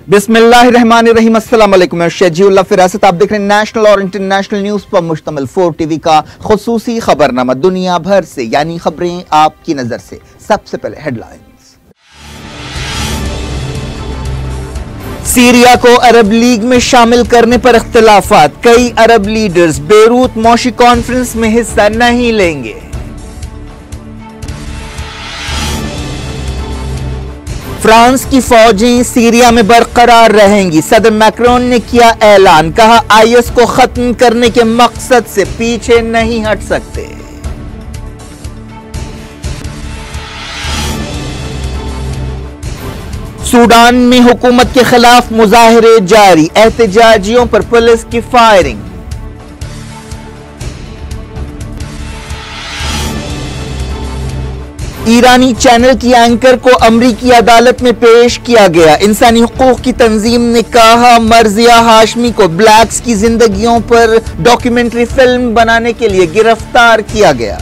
बिस्मिल्लाहिर्रहमानिर्रहीम। अस्सलाम वालेकुम। मैं शजीउल्लाह फिरासत, आप देख रहे हैं नेशनल और इंटरनेशनल न्यूज पर मुश्तमिल 4TV का खुसूसी खबरनामा। दुनिया भर से यानी खबरें आपकी नजर से। सबसे पहले हेडलाइंस। सीरिया को अरब लीग में शामिल करने पर इख्तिलाफात। कई अरब लीडर्स बेरूत मौशी कॉन्फ्रेंस में हिस्सा नहीं लेंगे। फ्रांस की फौजें सीरिया में बरकरार रहेंगी। सदर मैक्रोन ने किया ऐलान, कहा आईएस को खत्म करने के मकसद से पीछे नहीं हट सकते। सूडान में हुकूमत के खिलाफ मुजाहिरे जारी, एहतजाजियों पर पुलिस की फायरिंग। ईरानी चैनल की एंकर को अमरीकी अदालत में पेश किया गया। इंसानी हुकूक की तंजीम ने कहा मर्जिया हाशमी को ब्लैक्स की जिंदगियों पर डॉक्यूमेंट्री फिल्म बनाने के लिए गिरफ्तार किया गया।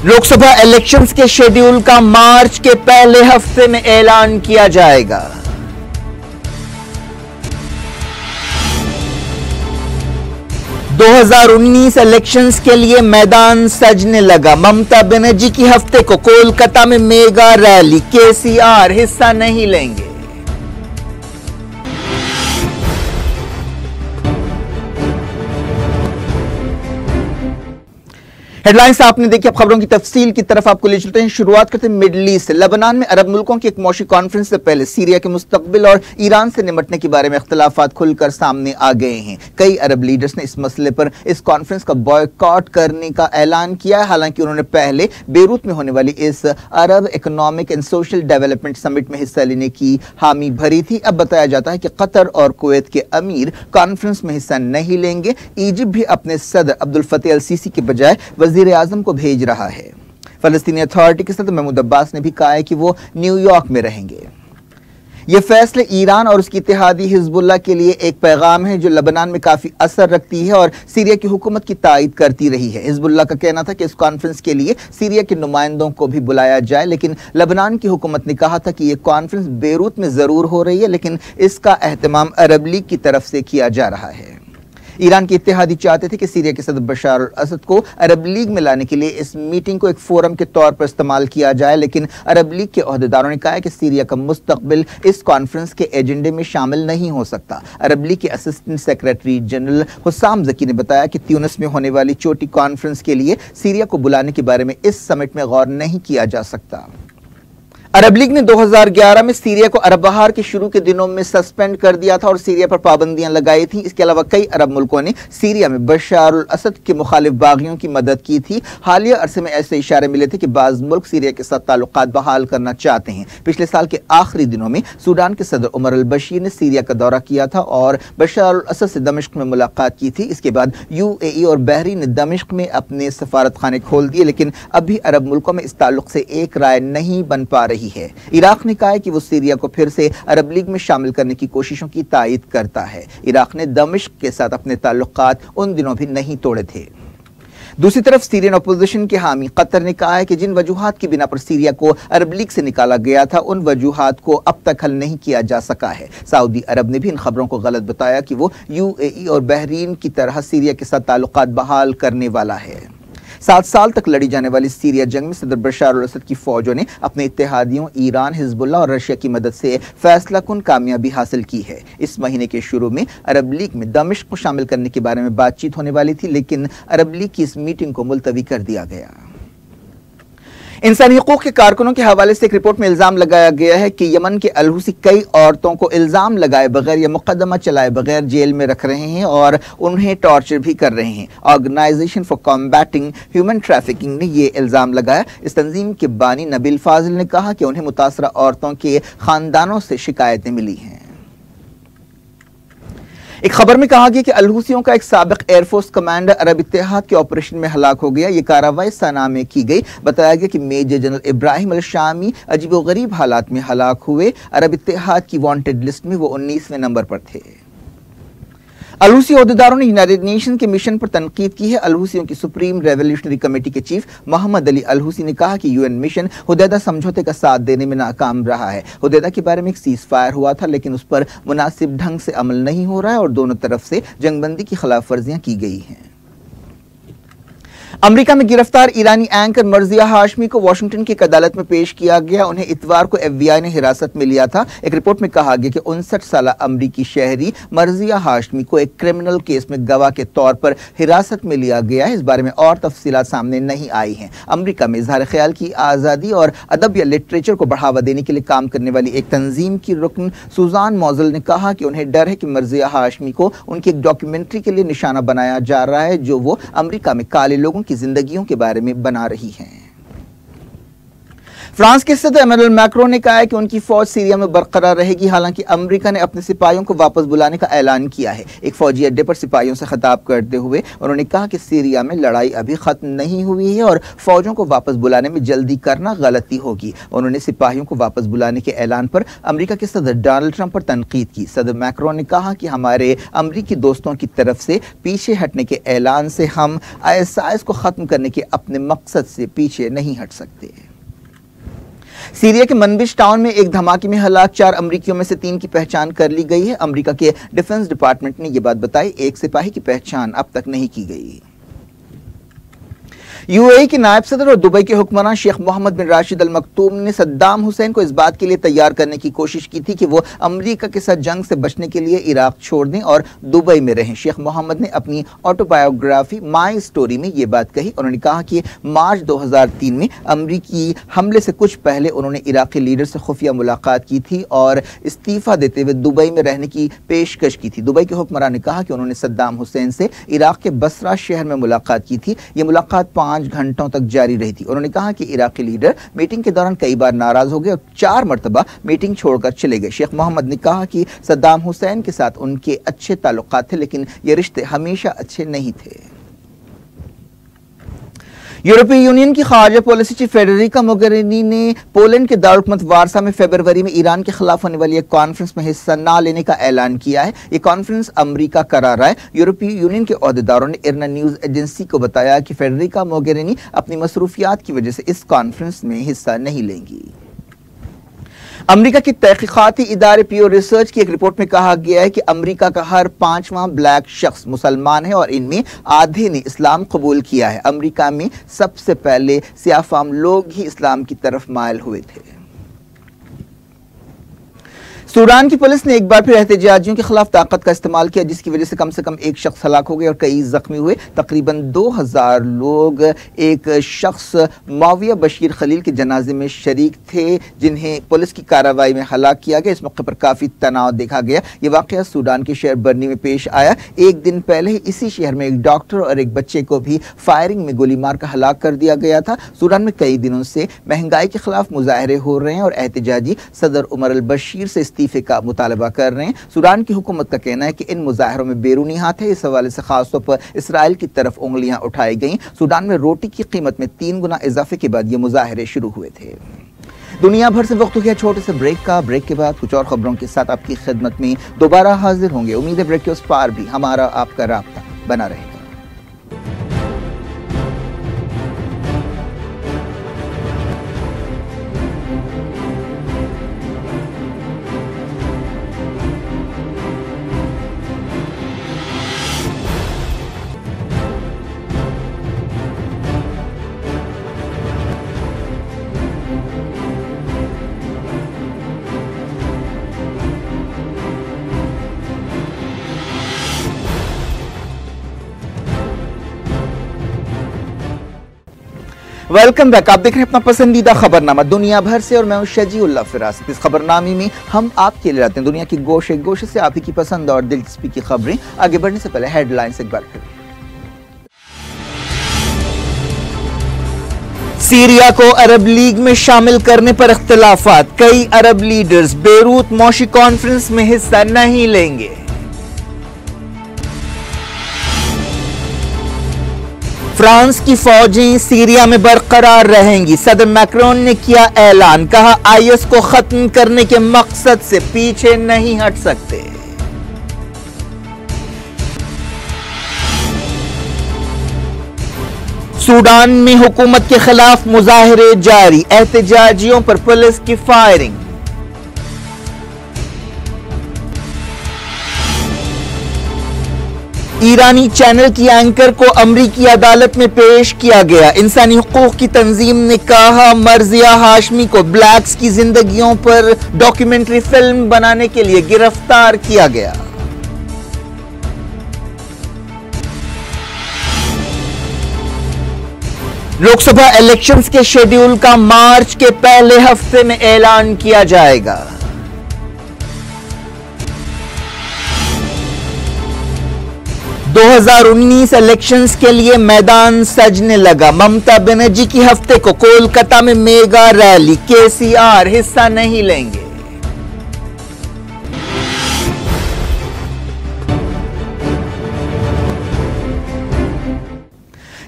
लोकसभा इलेक्शंस के शेड्यूल का मार्च के पहले हफ्ते में ऐलान किया जाएगा। दो 2019 इलेक्शंस के लिए मैदान सजने लगा। ममता बनर्जी की हफ्ते को कोलकाता में मेगा रैली, केसीआर हिस्सा नहीं लेंगे। हेडलाइंस आपने देखी, अब खबरों की तफसील की तरफ आपको ले चलते हैं। शुरुआत करते हैं मिडल ईस्ट से। लेबनान में अरब मुल्कों की एक मौशी कॉन्फ्रेंस से पहले सीरिया के मुस्तकबिल और ईरान से निपटने के बारे में इख्तिलाफात खुलकर सामने आ गए हैं। कई अरब लीडर्स ने इस मसले पर इस कॉन्फ्रेंस का बॉयकॉट करने का ऐलान किया है। हालांकि उन्होंने पहले बेरूत में होने वाली इस Arab economic and social development summit में हिस्सा लेने की हामी भरी थी। अब बताया जाता है कि कतर और कुवैत के अमीर कॉन्फ्रेंस में हिस्सा नहीं लेंगे। इजिप्ट भी अपने सदर अब्दुल फतेह अल सीसी के बजाय वजीर आजम को भेज रहा है। फलस्तीनी अथॉरिटी के सदर महमूद अब्बास ने भी कहा है कि वो न्यूयॉर्क में रहेंगे। ये फैसले ईरान और उसकी इत्तेहादी हिजबुल्लाह के लिए एक पैगाम है जो लेबनान में काफी असर रखती है और सीरिया की हुकूमत की तायद करती रही है। हिजबुल्लाह का कहना था कि इस कॉन्फ्रेंस के लिए सीरिया के नुमाइंदों को भी बुलाया जाए, लेकिन लेबनान की हुकूमत ने कहा था कि यह कॉन्फ्रेंस बेरूत में जरूर हो रही है, लेकिन इसका एहतमाम अरब लीग की तरफ से किया जा रहा है। ईरान के इत्तेहादी चाहते थे कि सीरिया के सदर बशार अल असद को अरब लीग में लाने के लिए इस मीटिंग को एक फोरम के तौर पर इस्तेमाल किया जाए, लेकिन अरब लीग के ओहदेदारों ने कहा है कि सीरिया का मुस्तकबिल इस कॉन्फ्रेंस के एजेंडे में शामिल नहीं हो सकता। अरब लीग के असिस्टेंट सेक्रेटरी जनरल हुसाम जकी ने बताया कि ट्यूनिस में होने वाली छोटी कॉन्फ्रेंस के लिए सीरिया को बुलाने के बारे में इस समिट में गौर नहीं किया जा सकता। अरब लीग ने 2011 में सीरिया को अरब बहार के शुरू के दिनों में सस्पेंड कर दिया था और सीरिया पर पाबंदियां लगाई थी। इसके अलावा कई अरब मुल्कों ने सीरिया में बशार अल असद के मुखालिफ बागियों की मदद की थी। हालिया अरसे में ऐसे इशारे मिले थे कि बाज़ मुल्क सीरिया के साथ ताल्लुकात बहाल करना चाहते हैं। पिछले साल के आखिरी दिनों में सूडान के सदर उमर अल बशीर ने सीरिया का दौरा किया था और बशार अल असद से दमिश्क में मुलाकात की थी। इसके बाद UAE और बहरीन ने दमिश्क में अपने सफारत खाने खोल दिए, लेकिन अभी अरब मुल्कों में इस ताल्लुक से एक राय नहीं बन पा रही है। इराक ने कहा है कि वो सीरिया को फिर से अरब लीग में शामिल करने की कोशिशों की तायद करता है। इराक ने दमिश्क के साथ अपने ताल्लुकात उन दिनों भी नहीं तोड़े थे। दूसरी तरफ सीरियन अपोजिशन के हामी कतर ने कहा है कि जिन वजूहात की बिना पर सीरिया को अरब लीग से निकाला गया था, उन वजूहात को अब तक हल नहीं किया जा सका है। सऊदी अरब ने भी इन खबरों को गलत बताया कि वो UAE और बहरीन की तरह सीरिया के साथ ताल्लुकात बहाल करने वाला है। 7 साल तक लड़ी जाने वाली सीरिया जंग में सदर बशार अल असद की फौजों ने अपने इत्तेहादियों ईरान, हिजबुल्लाह और रशिया की मदद से फैसला कुन कामयाबी हासिल की है। इस महीने के शुरू में अरब लीग में दमिश्क को शामिल करने के बारे में बातचीत होने वाली थी, लेकिन अरब लीग की इस मीटिंग को मुलतवी कर दिया गया। इंसानी हकूक के कारकुनों के हवाले से एक रिपोर्ट में इल्जाम लगाया गया है कि यमन के अल-हुसी कई औरतों को इल्जाम लगाए बगैर या मुकदमा चलाए बगैर जेल में रख रहे हैं और उन्हें टॉर्चर भी कर रहे हैं। Organization for combating human trafficking ने यह इल्जाम लगाया। इस तंजीम के बानी नबील फाजिल ने कहा कि उन्हें मुतासरा औरतों के खानदानों से शिकायतें मिली हैं। एक खबर में कहा गया कि अल-हुसियों का एक साबिक एयरफोर्स कमांडर अरब इत्तेहाद के ऑपरेशन में हलाक हो गया। ये कार्रवाई सना में की गई। बताया गया कि मेजर जनरल इब्राहिम अल शामी अजीबोगरीब हालात में हलाक हुए। अरब इत्तेहाद की वांटेड लिस्ट में वो 19वें नंबर पर थे। अलहूसी अहदेदारों ने यूनाइटेड नेशन के मिशन पर तनकीद की है। अलहूसियों की सुप्रीम रेवोल्यूशनरी कमेटी के चीफ मोहम्मद अली अलहूसी ने कहा कि यूएन मिशन हुदैदा समझौते का साथ देने में नाकाम रहा है। हुदैदा के बारे में एक सीज फायर हुआ था, लेकिन उस पर मुनासिब ढंग से अमल नहीं हो रहा है और दोनों तरफ से जंगबंदी की खिलाफ वर्जियां की गई हैं। अमेरिका में गिरफ्तार ईरानी एंकर मर्जिया हाशमी को वाशिंगटन की एक अदालत में पेश किया गया। उन्हें इतवार को FBI ने हिरासत में लिया था। एक रिपोर्ट में कहा गया कि 59 साल अमरीकी शहरी मर्जिया हाशमी को एक क्रिमिनल केस में गवाह के तौर पर हिरासत में लिया गया है। इस बारे में और तफसीलात सामने नहीं आई हैं। अमेरिका में इजहार ख्याल की आज़ादी और अदब या लिटरेचर को बढ़ावा देने के लिए काम करने वाली एक तंजीम की रुकन सुजान मौजल ने कहा कि उन्हें डर है कि मर्जिया हाशमी को उनकी एक डॉक्यूमेंट्री के लिए निशाना बनाया जा रहा है, जो वो अमेरिका में काले लोगों की जिंदगियों के बारे में बना रही हैं। फ्रांस के सदर इमैनुअल मैक्रोन ने कहा है कि उनकी फौज सीरिया में बरकरार रहेगी। हालांकि अमेरिका ने अपने सिपाहियों को वापस बुलाने का ऐलान किया है। एक फौजी अड्डे पर सिपाहियों से खिताब करते हुए उन्होंने कहा कि सीरिया में लड़ाई अभी खत्म नहीं हुई है और फौजों को वापस बुलाने में जल्दी करना गलती होगी। उन्होंने सिपाहियों को वापस बुलाने के ऐलान पर अमेरिका के सदर डोनाल्ड ट्रंप पर तनकीद की। सदर मैक्रोन ने कहा कि हमारे अमेरिकी दोस्तों की तरफ से पीछे हटने के ऐलान से हम ISIS को खत्म करने के अपने मकसद से पीछे नहीं हट सकते। सीरिया के मनबिश टाउन में एक धमाके में हलाक 4 अमरीकियों में से 3 की पहचान कर ली गई है। अमेरिका के डिफेंस डिपार्टमेंट ने यह बात बताई। एक सिपाही की पहचान अब तक नहीं की गई। UAE के नायब सदर और दुबई के हुक्मरान शेख मोहम्मद बिन राशिद अल मकतूम ने सद्दाम हुसैन को इस बात के लिए तैयार करने की कोशिश की थी कि वो अमेरिका के साथ जंग से बचने के लिए इराक छोड़ दें और दुबई में रहें। शेख मोहम्मद ने अपनी ऑटोबायोग्राफी माई स्टोरी में ये बात कही। उन्होंने कहा कि मार्च 2003 में अमेरिकी हमले से कुछ पहले उन्होंने इराकी लीडर से खुफिया मुलाकात की थी और इस्तीफा देते हुए दुबई में रहने की पेशकश की थी। दुबई के हुक्मरान ने कहा कि उन्होंने सद्दाम हुसैन से इराक के बसरा शहर में मुलाकात की थी। ये मुलाकात 5 घंटों तक जारी रही थी। उन्होंने कहा कि इराकी लीडर मीटिंग के दौरान कई बार नाराज हो गए और 4 मरतबा मीटिंग छोड़कर चले गए। शेख मोहम्मद ने कहा कि सद्दाम हुसैन के साथ उनके अच्छे ताल्लुकात थे, लेकिन ये रिश्ते हमेशा अच्छे नहीं थे। यूरोपीय यूनियन की खारजा पॉलिसी चीफ फेडेरिका मोगेरिनी ने पोलैंड के दारुल वारसा में फरवरी में ईरान के खिलाफ होने वाली एक कॉन्फ्रेंस में हिस्सा न लेने का ऐलान किया है। ये कॉन्फ्रेंस अमेरिका करा रहा है। यूरोपीय यूनियन के ओहदेदारों ने इरना न्यूज एजेंसी को बताया कि फेडेरिका मोगेरिनी अपनी मसरूफियात की वजह से इस कॉन्फ्रेंस में हिस्सा नहीं लेंगी। अमेरिका की तहकीकाती इदारे पियो रिसर्च की एक रिपोर्ट में कहा गया है कि अमेरिका का हर 5वां ब्लैक शख्स मुसलमान है और इनमें आधे ने इस्लाम कबूल किया है। अमेरिका में सबसे पहले सियाफाम लोग ही इस्लाम की तरफ मायल हुए थे। सूडान की पुलिस ने एक बार फिर एहतजाजियों के खिलाफ ताकत का इस्तेमाल किया, जिसकी वजह से कम एक शख्स हलाक हो गए और कई जख्मी हुए। तकरीबन 2000 लोग एक शख्स माविया बशीर खलील के जनाजे में शरीक थे, जिन्हें पुलिस की कार्रवाई में हलाक किया गया। इस मौके पर काफी तनाव देखा गया। ये वाकया सूडान के शहर बर्नी में पेश आया। एक दिन पहले ही इसी शहर में एक डॉक्टर और एक बच्चे को भी फायरिंग में गोली मार कर हलाक कर दिया गया था। सूडान में कई दिनों से महंगाई के खिलाफ मुजाहरे हो रहे हैं और एहतजाजी सदर उमर अल बशीर से इस्तीफे का मुतालबा कर रहे हैं। सूडान की हुकूमत का कहना है कि इन मुजाहरों में बैरूनी हाथ है। इस हवाले से खासतौर पर इसराइल की तरफ उंगलियां उठाई गई। सूडान में रोटी की कीमत में 3 गुना इजाफे के बाद ये मुजाहरे शुरू हुए थे। दुनिया भर से वक्त हो गया छोटे से ब्रेक का। ब्रेक के बाद कुछ और खबरों के साथ आपकी खिदमत में दोबारा हाजिर होंगे। उम्मीद है ब्रेक के उस पार भी हमारा आपका राब्ता बना रहेगा। Welcome back. आप देख रहे हैं अपना पसंदीदा खबरनामा दुनिया भर से और मैं हूं शजीउल्लाह फिरासत। इस खबरनामे में हम आपके लिए लाते हैं दुनिया की गोशे गोशे से आप ही की पसंद और दिलचस्पी की खबरें। आगे बढ़ने से पहले हेडलाइंस एक बार फिर। सीरिया को अरब लीग में शामिल करने पर इख्तिलाफात। कई अरब लीडर्स बेरूत मौशी कॉन्फ्रेंस में हिस्सा नहीं लेंगे। फ्रांस की फौजें सीरिया में बरकरार रहेंगी। सदर मैक्रोन ने किया ऐलान, कहा IS को खत्म करने के मकसद से पीछे नहीं हट सकते। सूडान में हुकूमत के खिलाफ मुजाहरे जारी, एहतजाजियों पर पुलिस की फायरिंग। ईरानी चैनल की एंकर को अमरीकी अदालत में पेश किया गया। इंसानी हुकूक की तंजीम ने कहा मर्जिया हाशमी को ब्लैक्स की जिंदगियों पर डॉक्यूमेंट्री फिल्म बनाने के लिए गिरफ्तार किया गया। लोकसभा इलेक्शंस के शेड्यूल का मार्च के पहले हफ्ते में ऐलान किया जाएगा। दो 2019 इलेक्शंस के लिए मैदान सजने लगा। ममता बनर्जी की हफ्ते को कोलकाता में मेगा रैली, केसीआर हिस्सा नहीं लेंगे।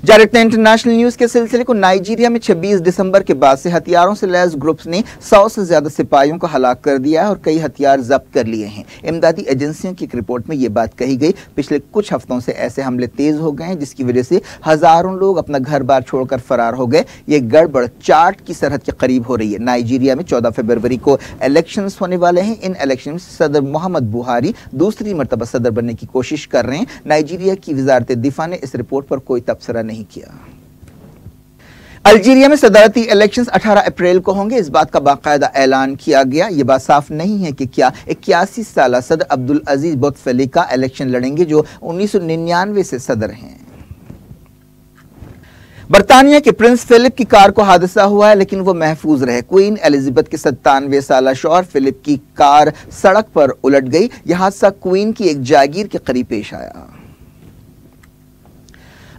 जारी इंटरनेशनल न्यूज के सिलसिले को नाइजीरिया में 26 दिसंबर के बाद से हथियारों से लैस ग्रुप्स ने 100 से ज्यादा सिपाहियों को हलाक कर दिया है और कई हथियार जब्त कर लिए हैं। इमदादी एजेंसियों की एक रिपोर्ट में यह बात कही गई। पिछले कुछ हफ्तों से ऐसे हमले तेज हो गए हैं जिसकी वजह से हजारों लोग अपना घर बार छोड़कर फरार हो गए। ये गड़बड़ चार्ट की सरहद के करीब हो रही है। नाइजीरिया में 14 फरवरी को इलेक्शन होने वाले हैं। इन इलेक्शन में सदर मोहम्मद बुहारी दूसरी मरतबा सदर बनने की कोशिश कर रहे हैं। नाइजीरिया की वजारत दिफा ने इस रिपोर्ट पर कोई तबसरा नहीं किया। अल्जीरिया में सदारती इलेक्शंस 18 अप्रैल को होंगे। इस बात का बाकायदा ऐलान किया गया। यह बात साफ नहीं है कि क्या 81 साल सदर अब्दुल अजीज बोतफलिका इलेक्शन लड़ेंगे जो 1999 से सदर हैं। बर्तानिया के प्रिंस फिलिप की कार को हादसा हुआ है लेकिन वो महफूज रहे। क्वीन एलिजाबेथ के 97 साल शौहर फिलिप की कार सड़क पर उलट गई। यह हादसा क्वीन की एक जागीर के करीब पेश आया।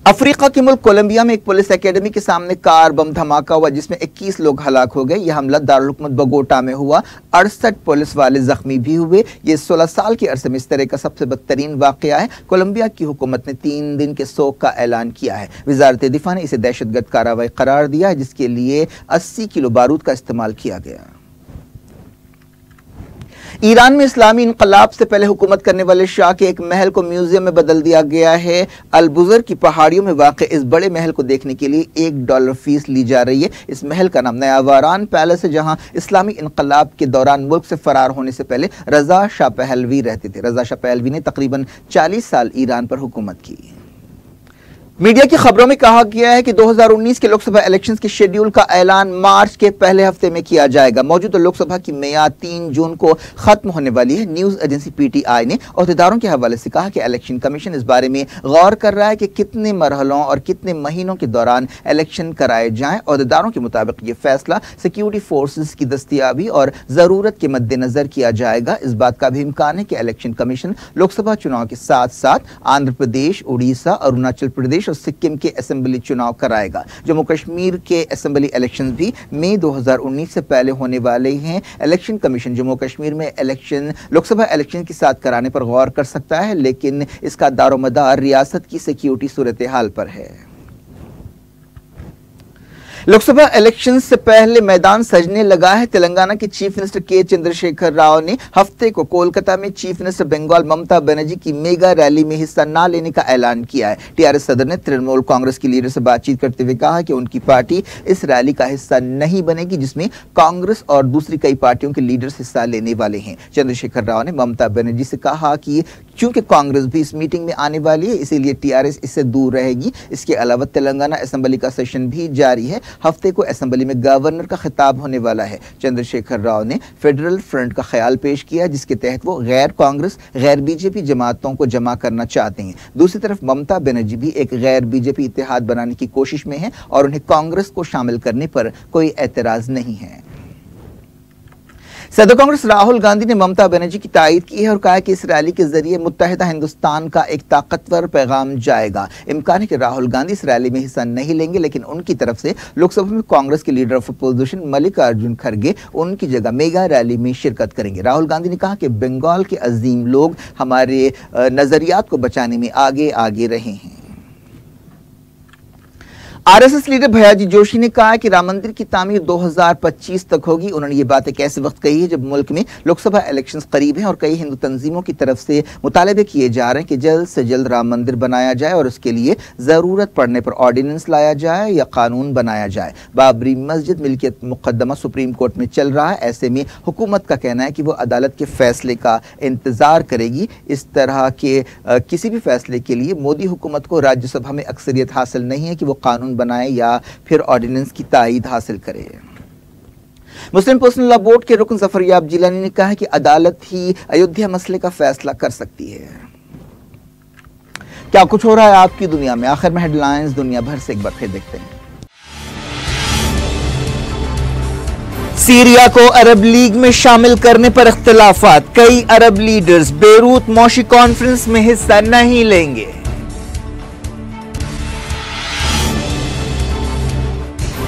अफ्रीका के मुल्क कोलंबिया में एक पुलिस एकेडमी के सामने कार बम धमाका हुआ जिसमें 21 लोग हलाक हो गए। यह हमला दारुल हुकूमत बोगोटा में हुआ। 68 पुलिस वाले जख्मी भी हुए। यह 16 साल के अरसे में इस तरह का सबसे बदतरीन वाकया है। कोलंबिया की हुकूमत ने 3 दिन के शोक का ऐलान किया है। वजारत दिफा ने इसे दहशतगर्द कार्रवाई करार दिया है जिसके लिए 80 किलो बारूद का इस्तेमाल किया गया। ईरान में इस्लामी इनकलाब से पहले हुकूमत करने वाले शाह के एक महल को म्यूजियम में बदल दिया गया है। अलबुजर की पहाड़ियों में वाक़ इस बड़े महल को देखने के लिए $1 फीस ली जा रही है। इस महल का नाम नयावारान पैलेस है जहां इस्लामी इनकलाब के दौरान मुल्क से फरार होने से पहले रजा शाह पहलवी रहते थे। रजा शाह पहलवी ने तकरीबन 40 साल ईरान पर हुकूमत की। मीडिया की खबरों में कहा गया है कि 2019 के लोकसभा इलेक्शंस के शेड्यूल का ऐलान मार्च के पहले हफ्ते में किया जाएगा। मौजूदा लोकसभा की मियाद 3 जून को खत्म होने वाली है। न्यूज एजेंसी पीटीआई ने अहदेदारों के हवाले से कहा कि इलेक्शन कमीशन इस बारे में गौर कर रहा है कि कितने मरहलों और कितने महीनों के दौरान इलेक्शन कराए जाएं। अहदेदारों के मुताबिक ये फैसला सिक्योरिटी फोर्सेस की दस्तियाबी और जरूरत के मद्देनजर किया जाएगा। इस बात का भी इम्कान है कि इलेक्शन कमीशन लोकसभा चुनाव के साथ साथ आंध्र प्रदेश, उड़ीसा, अरुणाचल प्रदेश और सिक्किम के असेंबली चुनाव कराएगा। जम्मू कश्मीर के असेंबली इलेक्शंस भी मई 2019 से पहले होने वाले हैं। इलेक्शन कमीशन जम्मू कश्मीर में इलेक्शन लोकसभा इलेक्शन के साथ कराने पर गौर कर सकता है लेकिन इसका दारोमदार रियासत की सिक्योरिटी सूरत हाल पर है। लोकसभा इलेक्शन से पहले मैदान सजने लगा है। तेलंगाना के चीफ मिनिस्टर के चंद्रशेखर राव ने हफ्ते को कोलकाता में चीफ मिनिस्टर बंगाल ममता बनर्जी की मेगा रैली में हिस्सा न लेने का ऐलान किया है। टीआरएस सदर ने तृणमूल कांग्रेस की लीडर से बातचीत करते हुए कहा कि उनकी पार्टी इस रैली का हिस्सा नहीं बनेगी जिसमें कांग्रेस और दूसरी कई पार्टियों के लीडर्स हिस्सा लेने वाले हैं। चंद्रशेखर राव ने ममता बनर्जी से कहा कि चूंकि कांग्रेस भी इस मीटिंग में आने वाली है इसीलिए टीआरएस इससे दूर रहेगी। इसके अलावा तेलंगाना असेंबली का सेशन भी जारी है। हफ्ते को असेंबली में गवर्नर का खिताब होने वाला है। चंद्रशेखर राव ने फेडरल फ्रंट का ख्याल पेश किया जिसके तहत वो गैर कांग्रेस गैर बीजेपी जमातों को जमा करना चाहते हैं। दूसरी तरफ ममता बनर्जी भी एक गैर बीजेपी इत्तेहाद बनाने की कोशिश में है और उन्हें कांग्रेस को शामिल करने पर कोई एतराज नहीं है। सदर कांग्रेस राहुल गांधी ने ममता बनर्जी की तायीद की है और कहा कि इस रैली के जरिए मुत्तहिदा हिंदुस्तान का एक ताकतवर पैगाम जाएगा। इम्कान है कि राहुल गांधी इस रैली में हिस्सा नहीं लेंगे लेकिन उनकी तरफ से लोकसभा में कांग्रेस के लीडर ऑफ अपोजिशन मल्लिकार्जुन खड़गे उनकी जगह मेगा रैली में शिरकत करेंगे। राहुल गांधी ने कहा कि बंगाल के अजीम लोग हमारे नजरियात को बचाने में आगे आगे रहे हैं। आरएसएस लीडर भैयाजी जोशी ने कहा कि राम मंदिर की तामीर 2025 तक होगी। उन्होंने ये बात एक ऐसे वक्त कही है जब मुल्क में लोकसभा इलेक्शंस करीब हैं और कई हिंदू तंजीमों की तरफ से मुतालबे किए जा रहे हैं कि जल्द से जल्द राम मंदिर बनाया जाए और उसके लिए जरूरत पड़ने पर ऑर्डिनेंस लाया जाए या कानून बनाया जाए। बाबरी मस्जिद मिल्कियत मुकदमा सुप्रीम कोर्ट में चल रहा है। ऐसे में हुकूमत का कहना है कि वो अदालत के फैसले का इंतजार करेगी। इस तरह के किसी भी फैसले के लिए मोदी हुकूमत को राज्यसभा में अक्सरियत हासिल नहीं है कि वो कानून बनाए या फिर ऑर्डिनेंस की ताईद हासिल करे। मुस्लिम पर्सनल लॉ बोर्ड के रुकन जफरयाब जिलानी ने कहा है कि अदालत ही अयोध्या मसले का फैसला कर सकती है। क्या कुछ हो रहा है आपकी दुनिया में, आखिर में हेडलाइंस दुनिया भर से एक बार फिर देखते हैं। सीरिया को अरब लीग में शामिल करने पर इख्तिलाफात, कई अरब लीडर्स बेरूत मौशी कॉन्फ्रेंस में हिस्सा नहीं लेंगे।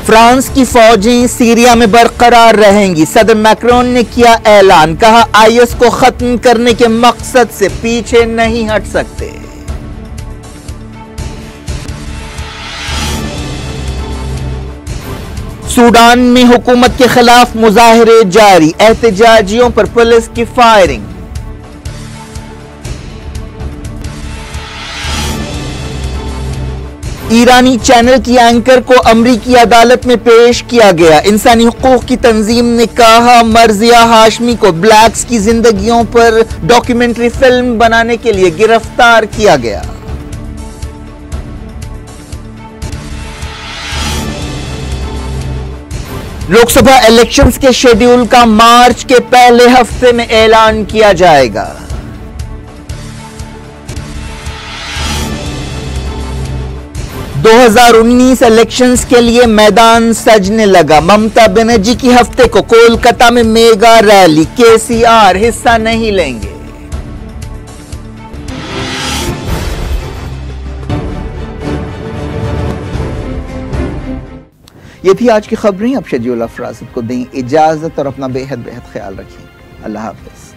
फ्रांस की फौजें सीरिया में बरकरार रहेंगी। सदर मैक्रोन ने किया ऐलान, कहा आईएस को खत्म करने के मकसद से पीछे नहीं हट सकते। सूडान में हुकूमत के खिलाफ मुजाहिरे जारी, एहतजाजियों पर पुलिस की फायरिंग। ईरानी चैनल की एंकर को अमरीकी अदालत में पेश किया गया। इंसानी हुकूक की तंजीम ने कहा मर्जिया हाशमी को ब्लैक्स की जिंदगियों पर डॉक्यूमेंट्री फिल्म बनाने के लिए गिरफ्तार किया गया। लोकसभा इलेक्शंस के शेड्यूल का मार्च के पहले हफ्ते में ऐलान किया जाएगा। दो 2019 इलेक्शंस के लिए मैदान सजने लगा। ममता बनर्जी की हफ्ते को कोलकाता में मेगा रैली, केसीआर हिस्सा नहीं लेंगे। ये थी आज की खबरें। अब शेड्यूल अफरासित को दें इजाजत और अपना बेहद ख्याल रखें। अल्लाह हाफिज।